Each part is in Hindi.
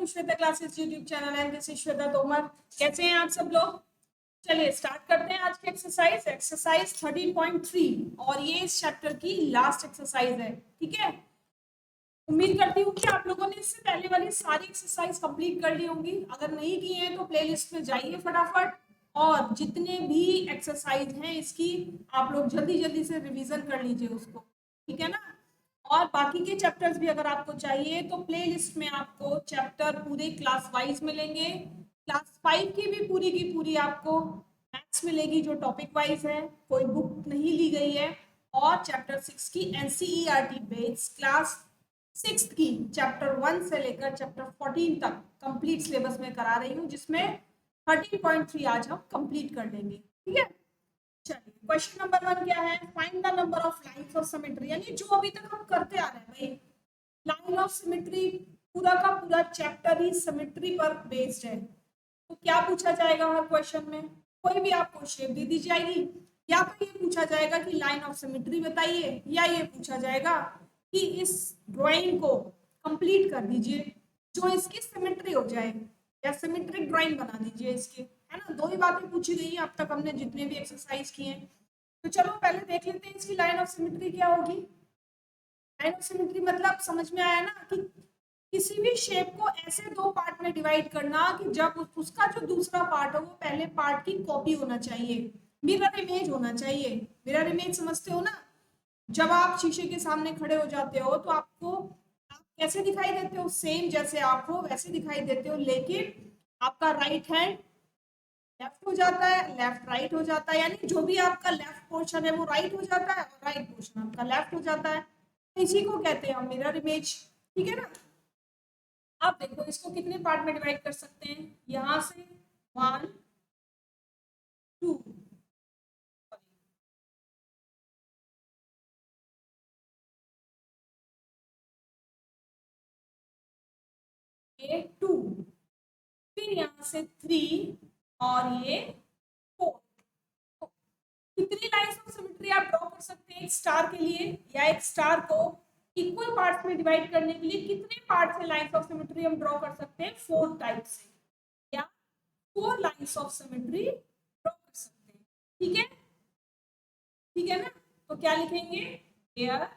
To Shweta classes YouTube channel and this is Shweta Tomar. कैसे हैं आप सब लोग? चलिए स्टार्ट करते हैं आज की एक्सरसाइज 13.3 और ये इस चैप्टर की लास्ट एक्सरसाइज है। ठीक है, उम्मीद करती हूँ कि आप लोगों ने इससे पहले वाली सारी एक्सरसाइज कंप्लीट कर ली होंगी। अगर नहीं की है तो प्लेलिस्ट में जाइए फटाफट और जितने भी एक्सरसाइज हैं इसकी आप लोग जल्दी जल्दी से रिवीजन कर लीजिए उसको। ठीक है ना? और बाकी के चैप्टर्स भी अगर आपको चाहिए तो प्लेलिस्ट में आपको चैप्टर पूरे क्लास वाइज मिलेंगे। क्लास 5 की पूरी आपको मैथ्स मिलेगी जो टॉपिक वाइज है, कोई बुक नहीं ली गई है। और चैप्टर 6 की एनसीईआरटी बेस्ड क्लास 6 की चैप्टर 1 से लेकर चैप्टर 14 तक कंप्लीट सिलेबस में करा रही हूँ, जिसमें 13.3 आज हम कंप्लीट कर लेंगे। ठीक है, चलिए क्वेश्चन नंबर 1 क्या है? Find the number of lines of symmetry. यानी जो अभी तक हम करते आ रहे हैं भाई, लाइन ऑफ सिमेट्री पूरा का पूरा चैप्टर ही सिमेट्री पर बेस्ड है। तो क्या पूछा जाएगा हर क्वेश्चन में? कोई भी आपको शेप दे दी जाएगी, या तो ये पूछा जाएगा कि लाइन ऑफ सिमेट्री बताइए, या ये पूछा जाएगा कि इस ड्राइंग को कंप्लीट कर दीजिए जो इसकी सिमेट्री हो जाए, या सिमेट्रिक ड्राइंग बना दीजिए इसकी। है ना, दो ही बातें पूछी गई हैं अब तक हमने जितने भी एक्सरसाइज किए हैं। तो चलो पहले देख लेते हैं इसकी लाइन ऑफ सिमेट्री क्या होगी। लाइन ऑफ सिमेट्री मतलब समझ में आया ना कि किसी भी शेप को ऐसे दो पार्ट में डिवाइड करना कि जब उसका जो दूसरा पार्ट हो वो पहले पार्ट की कॉपी होना चाहिए, मिरर इमेज होना चाहिए। मिरर इमेज समझते हो ना? जब आप शीशे के सामने खड़े हो जाते हो तो आप कैसे दिखाई देते हो? सेम जैसे आप हो वैसे दिखाई देते हो, लेकिन आपका राइट हैंड लेफ्ट हो जाता है, लेफ्ट राइट हो जाता है। यानी जो भी आपका लेफ्ट पोर्शन है वो राइट हो जाता है और राइट पोर्शन आपका लेफ्ट हो जाता है। तो इसी को कहते हैं हम मिरर इमेज। ठीक है ना? अब देखो इसको कितने पार्ट में डिवाइड कर सकते हैं? यहां से 1 2 ये 2, फिर यहाँ से 3 और ये 4। कितनी लाइंस ऑफ सिमेट्री आप ड्रॉ कर सकते हैं एक स्टार के लिए, या एक स्टार को इक्वल पार्ट्स में डिवाइड करने के लिए कितने पार्ट से लाइंस ऑफ सिमेट्री हम ड्रॉ कर सकते हैं? 4 टाइप से, या 4 लाइंस ऑफ सिमेट्री ड्रॉ कर सकते हैं। ठीक है, ठीक है ना? तो क्या लिखेंगे? There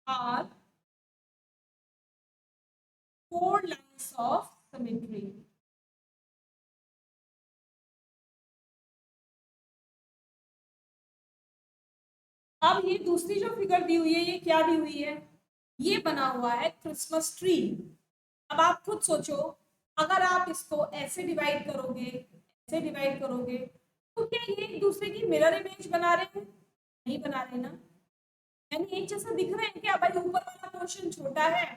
are 4 lines of symmetry. अब ये दूसरी जो फिगर दी हुई है ये क्या दी हुई है? ये बना हुआ है क्रिसमस ट्री। अब आप खुद सोचो, अगर आप इसको ऐसे डिवाइड करोगे, ऐसे डिवाइड करोगे, तो क्या ये एक दूसरे की मिरर इमेज बना रहे हैं? नहीं बना रहे ना। यानी एक जैसा दिख रहे हैं क्या? भाई ऊपर वाला पोर्शन छोटा है,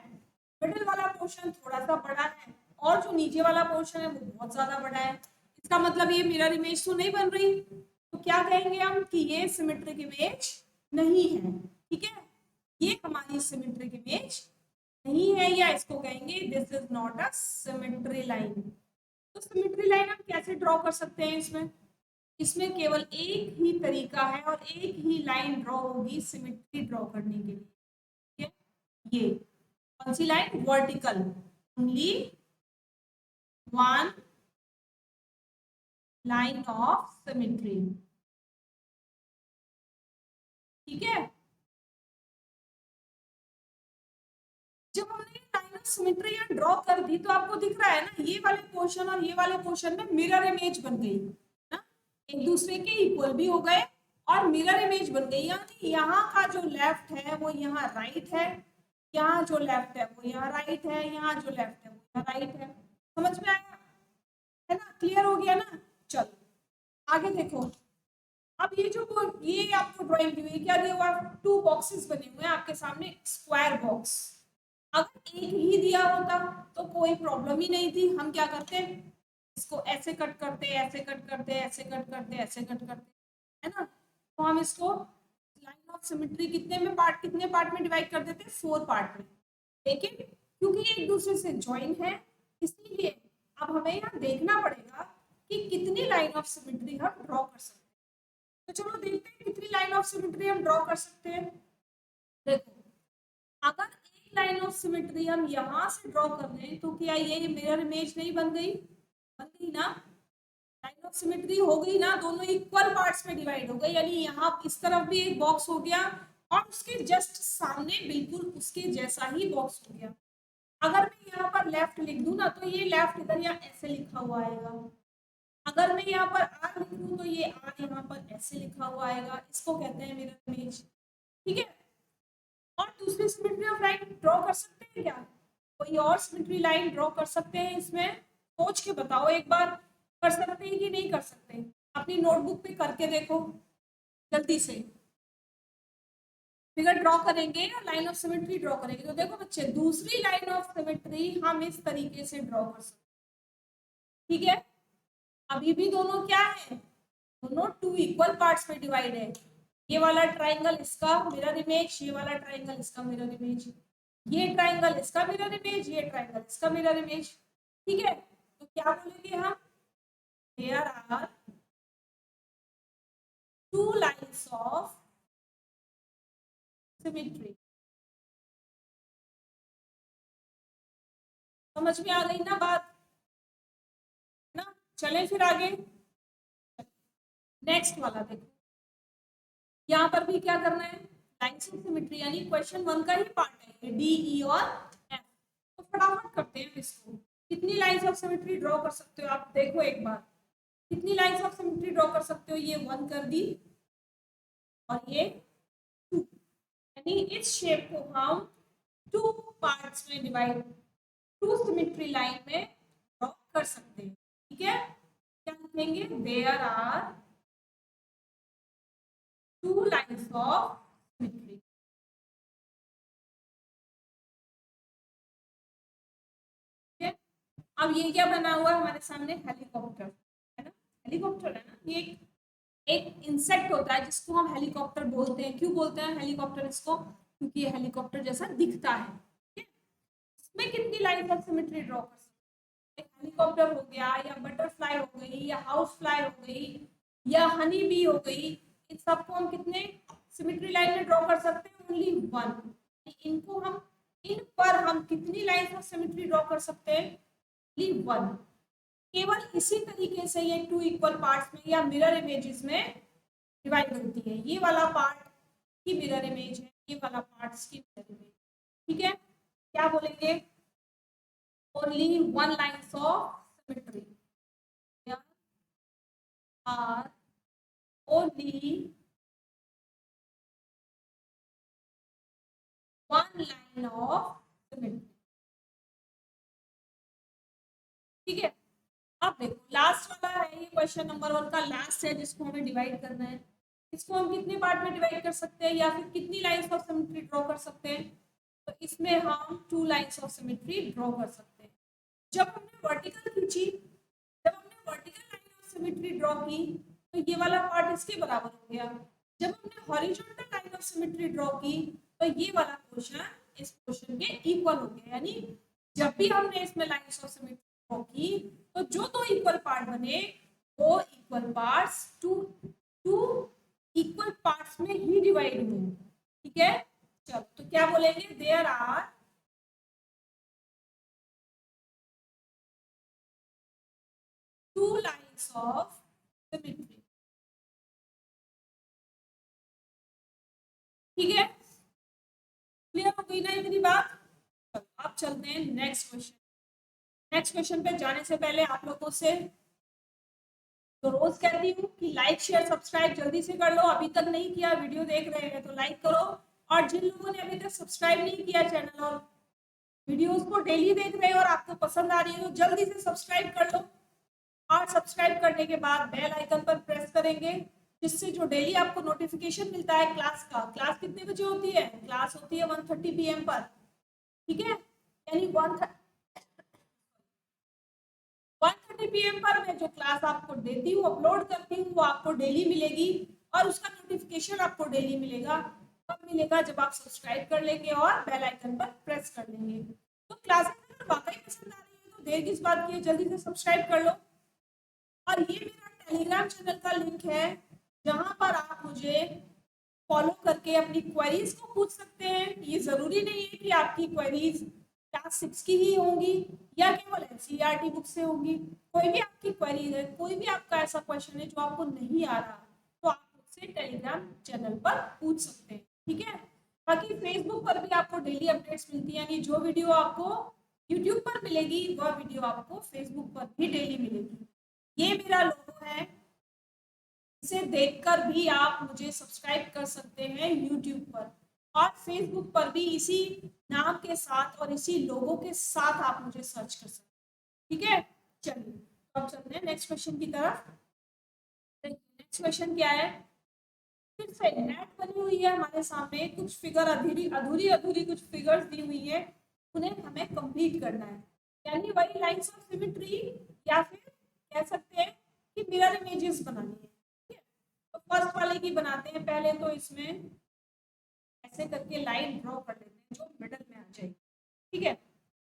मिडिल वाला पोर्शन थोड़ा सा बड़ा है, और जो नीचे वाला पोर्शन है वो बहुत ज्यादा बड़ा है। इसका मतलब ये मिरर इमेज तो नहीं बन रही। तो क्या कहेंगे हम कि ये सिमेट्रिक इमेज नहीं है। ठीक है, ये हमारी सिमेट्रिक इमेज नहीं है, या इसको कहेंगे this is not a symmetry line. तो सिमेट्री लाइन हम कैसे ड्रॉ कर सकते हैं? इसमें इसमें केवल एक ही तरीका है और एक ही लाइन ड्रॉ होगी सिमेट्री ड्रॉ करने के लिए। ठीक है, ये कौन सी line? Vertical. Only one line of symmetry. ठीक है, जब हमने लाइन ऑफ सिमेट्री ड्रॉ कर दी तो आपको दिख रहा है ना, ये वाले पोर्शन और ये वाले पोर्शन में मिरर इमेज बन गई ना, एक दूसरे के इक्वल भी हो गए और मिरर इमेज बन गई। यानी यहाँ का जो लेफ्ट है वो यहाँ राइट है, यहाँ जो लेफ्ट है वो यहाँ राइट है, यहाँ जो लेफ्ट है वो यहाँ राइट है। समझ में आया? है ना? क्लियर हो गया ना? चलो आगे देखो। अब ये जो ये आपको ड्राइंग दी हुई है, क्या दिया हुआ? 2 बॉक्सेस बने हुए हैं आपके सामने, स्क्वायर बॉक्स। अगर एक ही दिया होता तो कोई प्रॉब्लम ही नहीं थी। हम क्या करते, इसको ऐसे कट करते, ऐसे कट करते, ऐसे कट करते, ऐसे कट करते, है ना? तो हम इसको लाइन ऑफ सिमेट्री कितने पार्ट में डिवाइड कर देते? 4 पार्ट में। लेकिन क्योंकि ये एक दूसरे से ज्वाइन है, इसलिए अब हमें यहाँ देखना पड़ेगा कि कितनी लाइन ऑफ सिमेट्री हम ड्रॉ कर सकते हैं। तो चलो देखते हैं कितनी लाइन ऑफ सिमेट्री हम ड्रॉ कर सकते हैं। देखो, अगर एक लाइन ऑफ सिमेट्री हम यहाँ से ड्रॉ कर रहे हैं तो क्या ये मिरर इमेज नहीं बन गई? बन गई ना? लाइन ऑफ सिमेट्री हो गई ना, दोनों इक्वल पार्ट्स में डिवाइड हो गए, यानी यहाँ इस तरफ भी एक बॉक्स हो गया और उसके जस्ट सामने बिल्कुल उसके जैसा ही बॉक्स हो गया। अगर मैं यहाँ पर लेफ्ट लिख दूं ना तो ये लेफ्ट इधर यहाँ ऐसे लिखा हुआ आएगा। अगर मैं यहाँ पर आर लिख दूं तो ये आर यहाँ पर ऐसे लिखा हुआ आएगा। इसको कहते हैं मिरर इमेज। ठीक है, और दूसरी सिमेट्री ऑफ लाइन ड्रॉ कर सकते हैं क्या? कोई और सिमेट्री लाइन ड्रॉ कर सकते हैं इसमें? सोच के बताओ एक बार, कर सकते हैं कि नहीं कर सकते? अपनी नोटबुक पे करके देखो जल्दी से। फिगर ड्रॉ करेंगे या लाइन ऑफ सिमेट्री ड्रॉ करेंगे? तो देखो बच्चे, दूसरी लाइन ऑफ सिमेट्री हम इस तरीके से ड्रॉ कर सकते हैं। ठीक है, अभी भी दोनों क्या है? दोनों टू इक्वल पार्ट्स में डिवाइड है। ये वाला ट्राइंगल इसका मिरर इमेज, ये वाला ट्राइंगल इसका मिरर इमेज, ये ट्राइंगल इसका मिरर इमेज, ये ट्राइंगल इसका मिरर इमेज। ठीक है, तो क्या बोलेंगे हम? There are two lines of symmetry. समझ में आ गई ना बात? ना, चलें फिर आगे। नेक्स्ट वाला देखो, यहाँ पर भी क्या करना है? लाइन्स ऑफ सिमेट्री, यानी क्वेश्चन 1 का ही पार्ट है ये, डी, ई और एफ। तो फटाफट करते हैं इसको। कितनी लाइन्स ऑफ सिमेट्री ड्रॉ कर सकते हो आप? देखो एक बार, कितनी लाइन्स ऑफ सिमेट्री ड्रॉ कर सकते हो? ये 1 कर दी और ये 2, यानी इस शेप को हम 2 पार्ट्स में डिवाइड, 2 सिमेट्री लाइन में ड्रॉ कर सकते हैं। ठीक है, क्या लिखेंगे? There are 2 lines of symmetry. अब ये क्या बना हुआ हमारे सामने? हेलीकॉप्टर है ना? हेलीकॉप्टर है ना, ये एक इंसेक्ट होता है जिसको हम हेलीकॉप्टर बोलते हैं। क्यों बोलते हैं हेलीकॉप्टर इसको? क्योंकि ये हेलीकॉप्टर जैसा दिखता है। इसमें कितनी लाइन ऑफ सिमेट्री ड्रॉ कर सकते हैं? हेलीकॉप्टर हो गया, या बटरफ्लाई हो गई, या हाउस फ्लाई हो गई, या हनी बी हो गई, इन सबको हम कितने सिमेट्री लाइन में ड्रॉ कर सकते हैं? ओनली 1। इनको हम, इन पर हम कितनी लाइन ऑफ सिमेट्री ड्रॉ कर सकते हैं? ओनली 1। केवल इसी तरीके से ये 2 इक्वल पार्ट्स में या मिरर इमेजेस में डिवाइड होती है। ये वाला पार्ट की मिरर इमेज है, ये वाला पार्ट्स की मिरर इमेज। ठीक है, क्या बोलेंगे? Only 1 lines of symmetry are only 1 line of symmetry. ठीक है, अब देखो लास्ट वाला है, ये क्वेश्चन नंबर 1 का लास्ट है जिसको हमें डिवाइड करना है। इसको हम कितने पार्ट में डिवाइड कर सकते हैं या फिर कितनी लाइंस ऑफ सिमेट्री ड्रॉ कर सकते हैं? तो इसमें हम 2 लाइंस ऑफ सिमेट्री ड्रॉ कर सकते हैं। जब हमने वर्टिकल खींची, जब हमने vertical line of symmetry draw की तो ये वाला पार्ट इसके बराबर हो गया। जब हमने horizontal line of symmetry draw की तो ये वाला पोर्शन इस पोर्शन के इक्वल हो गया। यानी जब भी हमने इसमें लाइंस ऑफ सिमेट्री ड्रॉ की तो जो 2 इक्वल पार्ट बने वो equal parts two equal parts में ही डिवाइड हुए। ठीक है, चलो तो क्या बोलेंगे? There are 2 lines of symmetry. ठीक है, क्लियर हो गई ना इतनी बात? अब चलते हैं नेक्स्ट क्वेश्चन। नेक्स्ट क्वेश्चन पे जाने से पहले आप लोगों से तो रोज कहती हूँ कि लाइक शेयर सब्सक्राइब जल्दी से कर लो। अभी तक नहीं किया, वीडियो देख रहे हैं तो लाइक करो, और जिन लोगों ने अभी तक सब्सक्राइब नहीं किया चैनल और वीडियोस को डेली देख रहे हो और आपको पसंद आ रही है तो जल्दी से सब्सक्राइब कर लो। और सब्सक्राइब करने के बाद बेल आइकन पर प्रेस करेंगे, जिससे जो डेली आपको नोटिफिकेशन मिलता है क्लास का। क्लास कितने बजे होती है? क्लास होती है 1:30 PM पर। ठीक है, यानी 1:30 PM पर मैं जो क्लास आपको देती हूँ, अपलोड करती हूँ, वो आपको डेली मिलेगी और उसका नोटिफिकेशन आपको डेली मिलेगा। कब मिलेगा? जब आप सब्सक्राइब कर लेंगे और बेल आइकन पर प्रेस कर लेंगे। तो क्लासेस अगर वाकई पसंद आ रही है तो देर किस बात की है, जल्दी से सब्सक्राइब कर लो। और ये मेरा टेलीग्राम चैनल का लिंक है जहां पर आप मुझे फॉलो करके अपनी क्वेरीज को पूछ सकते हैं। ये जरूरी नहीं है कि आपकी क्वेरीज क्लास 6 की ही होंगी या केवल एनसीईआरटी बुक से होंगी। कोई भी आपकी क्वेरी है, कोई भी आपका ऐसा क्वेश्चन है जो आपको नहीं आ रहा, तो आप मुझसे टेलीग्राम चैनल पर पूछ सकते हैं, ठीक है। बाकी फेसबुक पर भी आपको डेली अपडेट्स मिलती है, यानी जो वीडियो आपको यूट्यूब पर मिलेगी वह वीडियो आपको फेसबुक पर भी डेली मिलेगी। ये मेरा लोगो है, इसे देखकर भी आप मुझे सब्सक्राइब कर सकते हैं यूट्यूब पर, और फेसबुक पर भी इसी नाम के साथ और इसी लोगो के साथ आप मुझे सर्च कर सकते हैं, ठीक है। चलिए तो अब चलते हैं नेक्स्ट क्वेश्चन की तरफ। नेक्स्ट क्वेश्चन क्या है, फिर से नेट बनी हुई है हमारे सामने, कुछ फिगर अधूरी अधूरी अधूरी कुछ फिगर्स दी हुई है, उन्हें हमें कंप्लीट करना है, यानी वही लाइंस ऑफ सिमेट्री या फिर कह सकते हैं कि मिरर इमेजेस बनानी है, ठीक है। तो फर्स्ट वाले की बनाते हैं। पहले तो इसमें ऐसे करके लाइन ड्रॉ कर लेते हैं जो मिडल में आ जाएगी, ठीक है।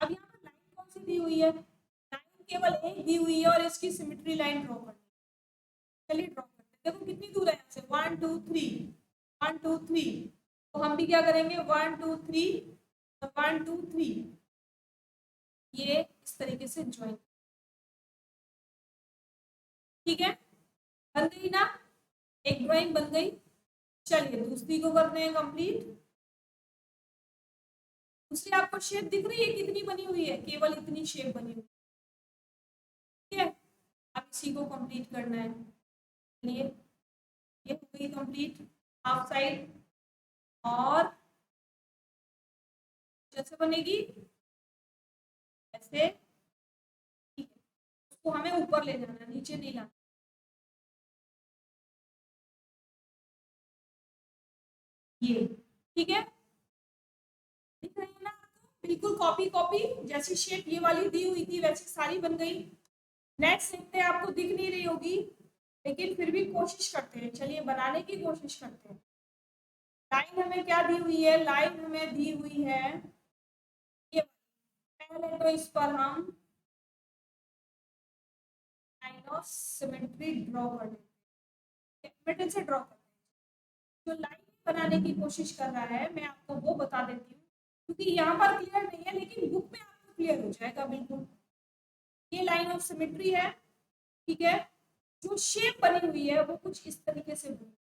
अब यहाँ पर लाइन कौन सी दी हुई है, लाइन केवल एक दी हुई है और इसकी सिमेट्री लाइन ड्रॉ करनी है। चलिए ड्रॉ करते हैं, देखो कितनी दूर है यहाँ से, 1 2 3 1 2 3। तो हम भी क्या करेंगे, 1 2 3 और 1 2 3, ये इस तरीके से ज्वाइन, ठीक है। बन गई ना, एक ड्राइंग बन गई। चलिए दूसरी को करते हैं कंप्लीट। दूसरी आपको शेप दिख रही है कितनी बनी हुई है, केवल इतनी शेप बनी हुई है, ठीक है। अब इसी को कंप्लीट करना है, चलिए ये हो गई कंप्लीट हाफ साइड। और जैसे बनेगी ऐसे, ठीक है। उसको हमें ऊपर ले जाना, नीचे नहीं लाना, ये ठीक है। दिख रही है ना आपको, बिल्कुल कॉपी कॉपी, जैसी शेप ये वाली दी हुई थी वैसी सारी बन गई। नेक्स्ट देखते हैं, आपको दिख नहीं रही होगी लेकिन फिर भी कोशिश करते हैं, चलिए बनाने की कोशिश करते हैं। लाइन हमें क्या दी हुई है, लाइन हमें दी हुई है ये, पहले तो इस पर हम लाइन ऑफ सिमेट्री ड्रॉ कर देते हैं, मिडिल से ड्रॉ करते हैं। जो लाइन बनाने की कोशिश कर रहा है मैं आपको वो बता देती हूँ, क्योंकि यहाँ पर क्लियर नहीं है लेकिन बुक में आपको क्लियर हो जाएगा बिल्कुल। ये लाइन ऑफ सिमेट्री है, ठीक है। जो शेप बनी हुई है वो कुछ इस तरीके से बनी,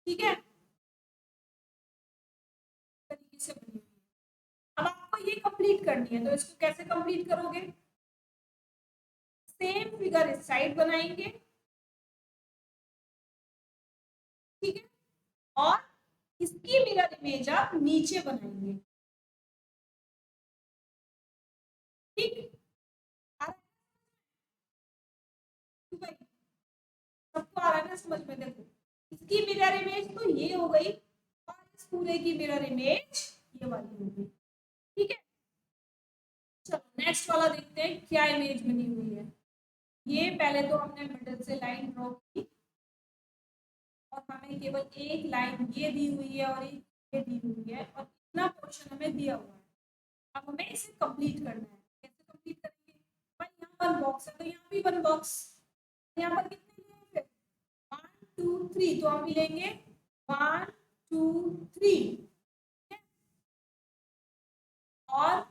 ठीक है, तरीके से बनी हुई है। अब आपको ये कंप्लीट करनी है, तो इसको कैसे कंप्लीट करोगे, सेम फिगर इस साइड बनाएंगे, ठीक है, और इसकी मिरर इमेज आप नीचे बनाएंगे, ठीक। आ रहा है भाई, सबको आ रहा है ना समझ में, देखो इसकी मिरर इमेज तो ये हो गई और इस पूरे की मिरर इमेज ये वाली हो गई, ठीक है। चलो नेक्स्ट वाला देखते हैं क्या इमेज बनी हुई है। ये पहले तो हमने मिडल से लाइन ड्रॉ की और हमें केवल एक लाइन ये दी हुई है और एक ये दी हुई है और इतना पोर्शन हमें दिया हुआ है। अब हमें इसे कंप्लीट करना है, कैसे कंप्लीट करेंगे, भाई यहाँ वन बॉक्स है तो यहाँ भी वन बॉक्स, यहाँ पर कितने लिए फिर 1 2 3, तो हम भी लेंगे 1 2 3, और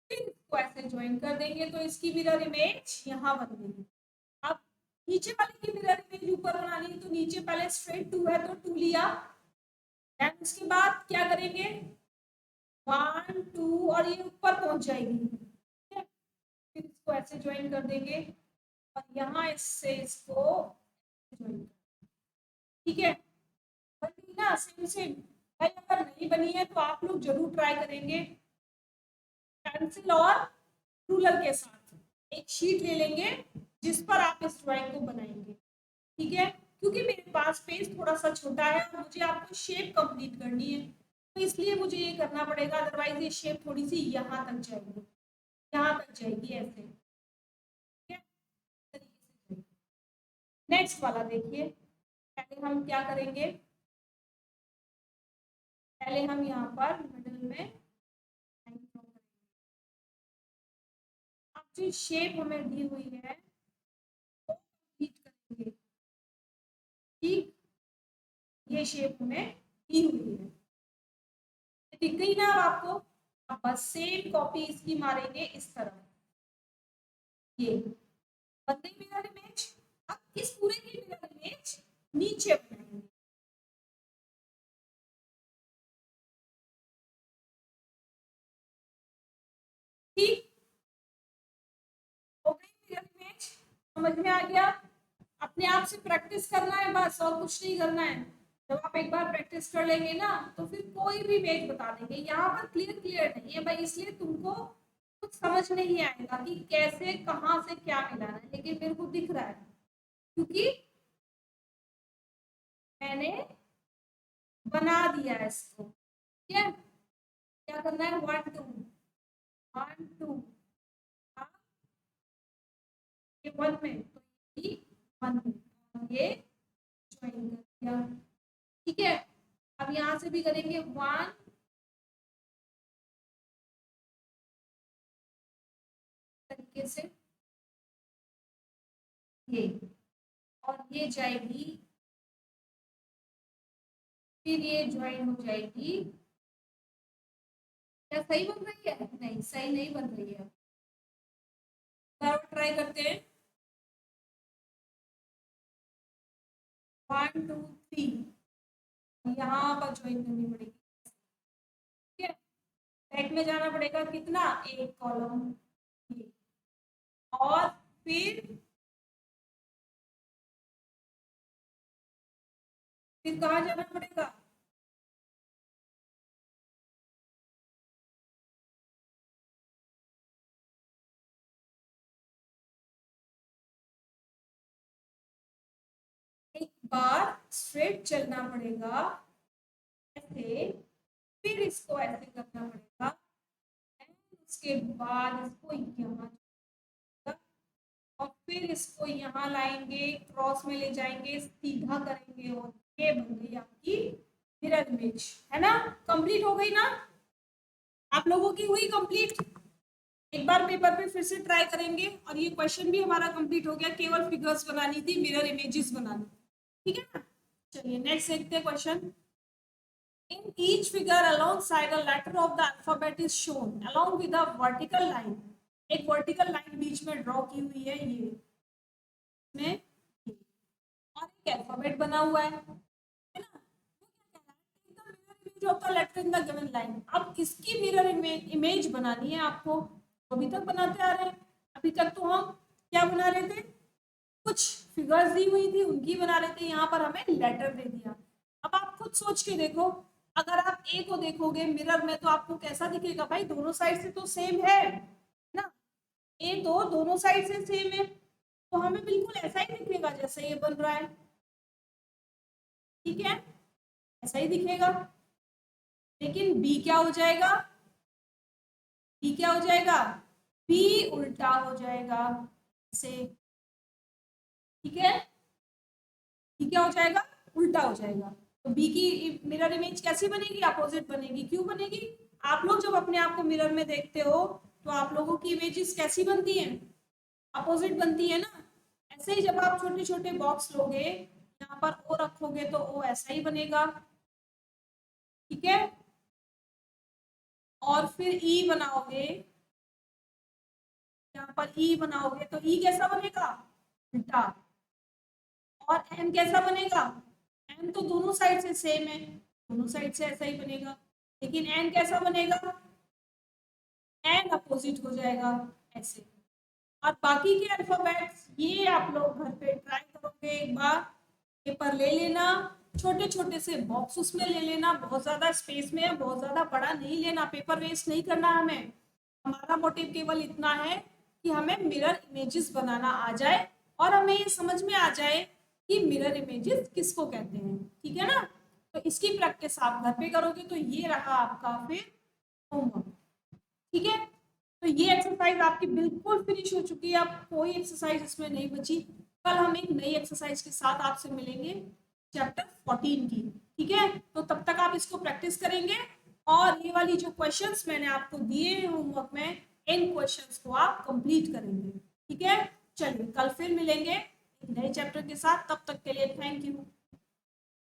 फिर इसको ऐसे ज्वाइन कर देंगे तो इसकी मिरर इमेज यहाँ बन गई। अब नीचे वाले की मिरर इमेज ऊपर बनानी है, तो नीचे पहले स्ट्रेट 2 है तो 2 लिया, देन उसके बाद क्या करेंगे 1 2 और ये ऊपर पहुंच जाएगी, ठीक है। फिर इसको ऐसे ज्वाइन कर देंगे और यहाँ इससे इसको ज्वाइन, ठीक है। बनी ना सेम सेम। भाई अगर नहीं बनी है तो आप लोग जरूर ट्राई करेंगे, पेंसिल और रूलर के साथ एक शीट ले लेंगे जिस पर आप इस ड्राइंग को बनाएंगे, ठीक है। क्योंकि मेरे पास पेज थोड़ा सा छोटा है और मुझे आपको शेप कंप्लीट करनी है, तो इसलिए मुझे ये करना पड़ेगा, अदरवाइज ये शेप थोड़ी सी यहाँ तक जाएगी, यहाँ तक जाएगी ऐसे, ठीक है, तरीके से। नेक्स्ट वाला देखिए, पहले हम क्या करेंगे, पहले हम यहाँ पर मिडिल में लाइन ड्रॉ करेंगे। अब जो शेप हमें दी हुई है वो कंप्लीट करेंगे। ठीक, ये शेप हमें दी हुई है, दिख गई ना अब आपको? अब बस सेम कॉपी इसकी मारेंगे इस तरह, ये बन गई मिरर इमेज। अब इस पूरे की मिरर इमेज नीचे बनाएंगे। ठीक, हो गई मिरर इमेज, समझ में आ गया? अपने आप से प्रैक्टिस करना है बस, और कुछ नहीं करना है। जब आप एक बार प्रैक्टिस कर लेंगे ना तो फिर कोई भी इमेज बता देंगे। यहाँ पर क्लियर क्लियर नहीं है भाई, इसलिए तुमको कुछ समझ नहीं आएगा कि कैसे कहाँ से क्या मिलाना है, लेकिन मेरे को दिख रहा है क्योंकि मैंने बना दिया है इसको। ठीक है, क्या करना है? 1 2 1 2, ये 1 में तो ये 1 में, और ये ज्वाइन कर दिया। ठीक है, अब यहाँ से भी करेंगे 1 तरीके से, ये और ये जाएगी, फिर ये ज्वाइन हो जाएगी। क्या सही बन रही है? नहीं, सही नहीं बन रही है। ट्राई करते हैं। 1 2 3, यहाँ पर ज्वाइन करनी पड़ेगी। ठीक है, बैक में जाना पड़ेगा, कितना? एक कॉलम, और फिर कहाँ जाना पड़ेगा? एक बार स्ट्रेट चलना पड़ेगा ऐसे, फिर इसको ऐसे करना पड़ेगा, उसके बाद इसको यहाँ, और फिर इसको यहाँ लाएंगे, क्रॉस में ले जाएंगे, सीधा करेंगे, और ये बन गई आपकी मिरर इमेज। है ना? कंप्लीट हो गई ना? आप लोगों की हुई कंप्लीट? एक बार पेपर पे फिर से ट्राई करेंगे, और ये क्वेश्चन भी हमारा कंप्लीट हो गया। केवल फिगर्स बनानी थी, मिरर इमेजेस बनानी। ठीक है ना? चलिए नेक्स्ट देखते हैं question. In each figure alongside a letter of the alphabet is shown along with a vertical line. एक वर्टिकल लाइन बीच में ड्रॉ की हुई है, ये में, और एक अल्फाबेट बना हुआ है ना? Image of the letter in the given line. अब इसकी मिरर इमेज बनानी है आपको, अभी तक बनाते आ रहे हैं। अभी तक तो हम क्या बना रहे थे? कुछ फिगर्स दी हुई थी उनकी बना रहे थे, यहाँ पर हमें लेटर दे दिया। अब आप खुद सोच के देखो, अगर आप ए को देखोगे मिरर में तो आपको कैसा दिखेगा? भाई दोनों साइड से तो सेम है ना, ए तो दोनों साइड से सेम है, तो हमें बिल्कुल ऐसा ही दिखेगा जैसे ये बन रहा है। ठीक है, ऐसा ही दिखेगा। लेकिन बी क्या हो जाएगा? बी क्या हो जाएगा? बी उल्टा हो जाएगा से। ठीक है, बी क्या हो जाएगा? उल्टा हो जाएगा। तो बी की मिरर इमेज कैसी बनेगी? अपोजिट बनेगी। क्यों बनेगी? आप लोग जब अपने आप को मिरर में देखते हो तो आप लोगों की इमेजेस कैसी बनती हैं? अपोजिट बनती है ना। ऐसे ही जब आप छोटे छोटे बॉक्स लोगे, यहाँ पर ओ रखोगे तो ओ ऐसा ही बनेगा। ठीक है, और फिर ई बनाओगे, यहाँ पर ई बनाओगे तो ई कैसा बनेगा? उल्टा। और एन कैसा बनेगा? एन तो दोनों साइड से सेम है, दोनों साइड से ऐसा ही बनेगा। लेकिन एन कैसा बनेगा? एन अपोजिट हो जाएगा ऐसे। और बाकी के अल्फाबेट्स ये आप लोग घर पे ट्राई करोगे, एक बार पेपर ले लेना, छोटे छोटे से बॉक्स उसमें ले लेना, बहुत ज्यादा स्पेस में बहुत ज्यादा बड़ा नहीं लेना, पेपर वेस्ट नहीं करना हमें। हमारा मोटिव केवल इतना है कि हमें मिरर इमेजेस बनाना आ जाए, और हमें ये समझ में आ जाए कि मिरर इमेजेस किसको कहते हैं। ठीक है ना? तो इसकी प्रैक्टिस आप घर पे करोगे, तो ये रहा आपका फिर होमवर्क। ठीक है, तो ये एक्सरसाइज आपकी बिल्कुल फिनिश हो चुकी है, अब कोई एक्सरसाइज इसमें नहीं बची। कल हम एक नई एक्सरसाइज के साथ आपसे मिलेंगे, चैप्टर 14 की। ठीक है, तो तब तक आप इसको प्रैक्टिस करेंगे और ये वाली जो क्वेश्चंस मैंने आपको दिए हैं होमवर्क में, इन क्वेश्चंस को आप कंप्लीट करेंगे। ठीक है, चलिए कल फिर मिलेंगे एक नए चैप्टर के साथ, तब तक के लिए थैंक यू।